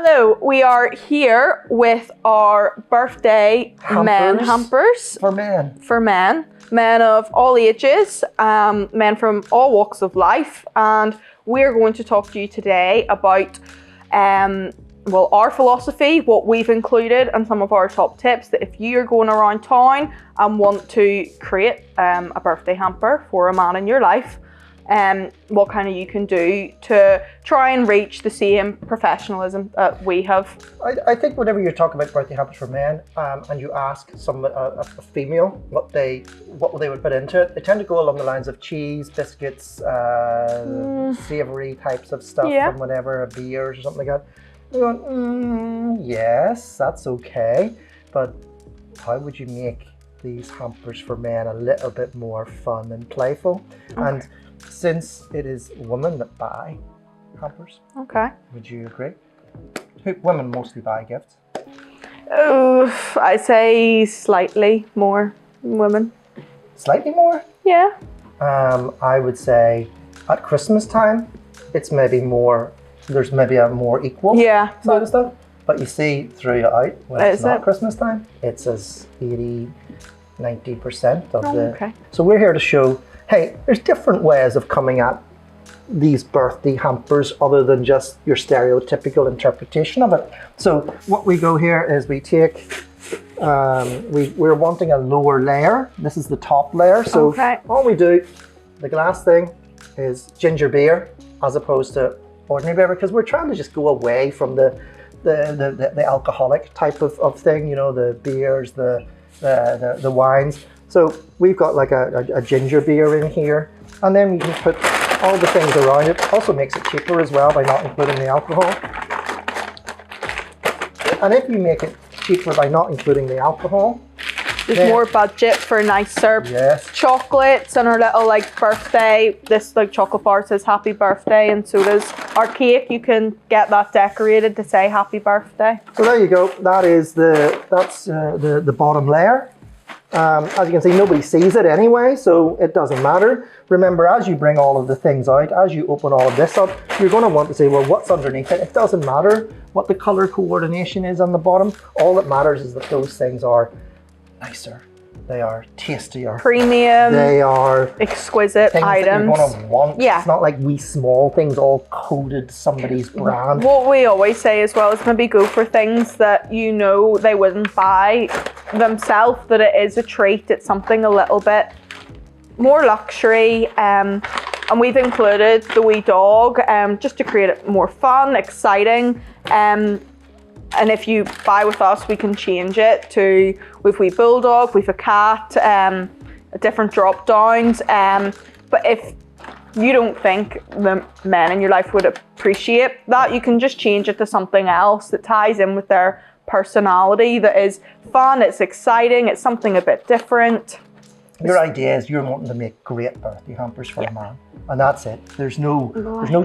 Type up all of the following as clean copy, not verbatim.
Hello, we are here with our birthday men hampers. For men. For men. Men of all ages, men from all walks of life. And we're going to talk to you today about our philosophy, what we've included, and some of our top tips that if you're going around town and want to create a birthday hamper for a man in your life, what kind of you can do to try and reach the same professionalism that we have. I think whenever you talk about birthday hampers for men, and you ask a female what they would put into it, they tend to go along the lines of cheese, biscuits, savoury types of stuff, and whatever, beers or something like that. They're going, yes, that's okay, but how would you make these hampers for men a little bit more fun and playful? Okay. And since it is women that buy hampers, would you agree? Women mostly buy gifts. Oh, I'd say slightly more women. Slightly more? Yeah. I would say at Christmas time, it's maybe more. There's maybe a more equal side of stuff. But you see throughout, when it's not Christmas time, it's as 80-90% of the... Okay. So we're here to show, hey, there's different ways of coming at these birthday hampers other than just your stereotypical interpretation of it. So what we go here is we take, we're wanting a lower layer. This is the top layer. So all we do, the glass thing, is ginger beer as opposed to ordinary beer, because we're trying to just go away from the alcoholic type of thing, you know, the beers, the wines. So we've got like a ginger beer in here, and then we can put all the things around it. Also makes it cheaper as well by not including the alcohol. And if you make it cheaper by not including the alcohol, there's more budget for nicer chocolates and our little like birthday. This like chocolate bar says happy birthday, and so does our cake. You can get that decorated to say happy birthday. So there you go. That's the bottom layer. As you can see, nobody sees it anyway, so it doesn't matter. Remember, as you bring all of the things out, as you open all of this up, you're going to want to say, well, what's underneath it? It doesn't matter what the color coordination is on the bottom. All that matters is that those things are nicer, they are tastier, premium, they are exquisite things items that you're going to want. It's not like wee small things all coded somebody's brand. What we always say as well is maybe go for things that you know they wouldn't buy themselves, that it is a treat, it's something a little bit more luxury, and we've included the wee dog just to create it more fun, exciting. And if you buy with us, we can change it to, we've wee bulldog, we've a cat, different drop downs. But if you don't think the men in your life would appreciate that, you can just change it to something else that ties in with their personality, that is fun, it's exciting, it's something a bit different. Your idea is you're wanting to make great birthday hampers for a man, and that's it. There's no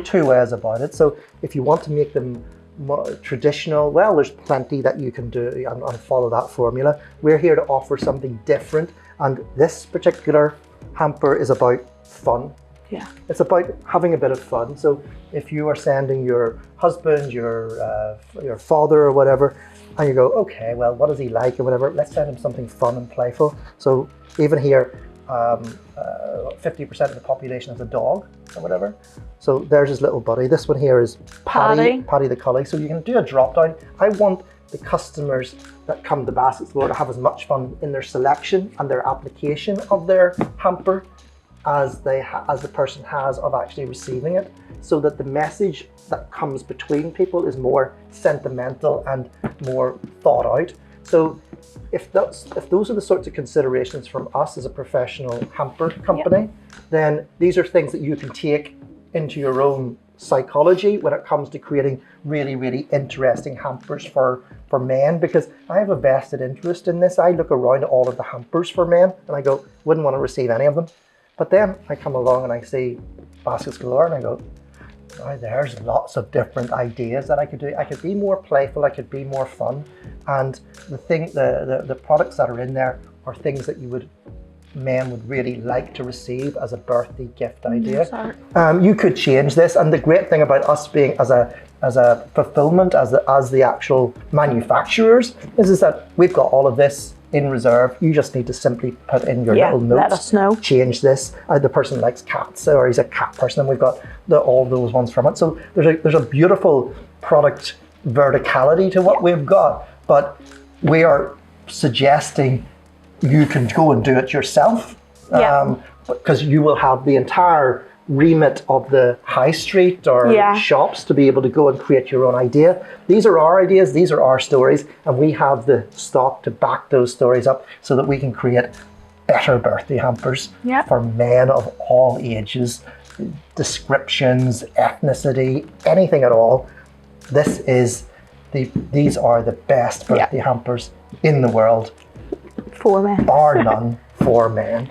two ways about it. So if you want to make them more traditional, well, there's plenty that you can do and follow that formula. We're here to offer something different, and this particular hamper is about fun. Yeah, it's about having a bit of fun. So if you are sending your husband, your father or whatever, and you go, okay, well, what does he like or whatever, let's send him something fun and playful. So even here, 50% of the population has a dog or whatever. So there's his little buddy. This one here is Paddy the collie. So you can do a drop down. I want the customers that come to Baskets Galore to have as much fun in their selection and their application of their hamper as the person has of actually receiving it, so that the message that comes between people is more sentimental and more thought out. So if those are the sorts of considerations from us as a professional hamper company, then these are things that you can take into your own psychology when it comes to creating really, really interesting hampers for men, because I have a vested interest in this. I look around at all of the hampers for men and I go, wouldn't want to receive any of them. But then I come along and I see Baskets Galore and I go, oh, there's lots of different ideas that I could do. I could be more playful, I could be more fun. And the products that are in there are things that men would really like to receive as a birthday gift idea. You could change this, and the great thing about us being as a as a fulfillment, as the actual manufacturers, is that we've got all of this in reserve. You just need to simply put in your little notes. Let us know. Change this. The person likes cats, or he's a cat person, and we've got all those ones from it. So there's a beautiful product verticality to what we've got, but we are suggesting you can go and do it yourself, because you will have the entire remit of the high street or shops to be able to go and create your own idea. These are our ideas, these are our stories, and we have the stock to back those stories up so that we can create better birthday hampers for men of all ages, descriptions, ethnicity, anything at all. These are the best birthday hampers in the world, For men. bar none, for men.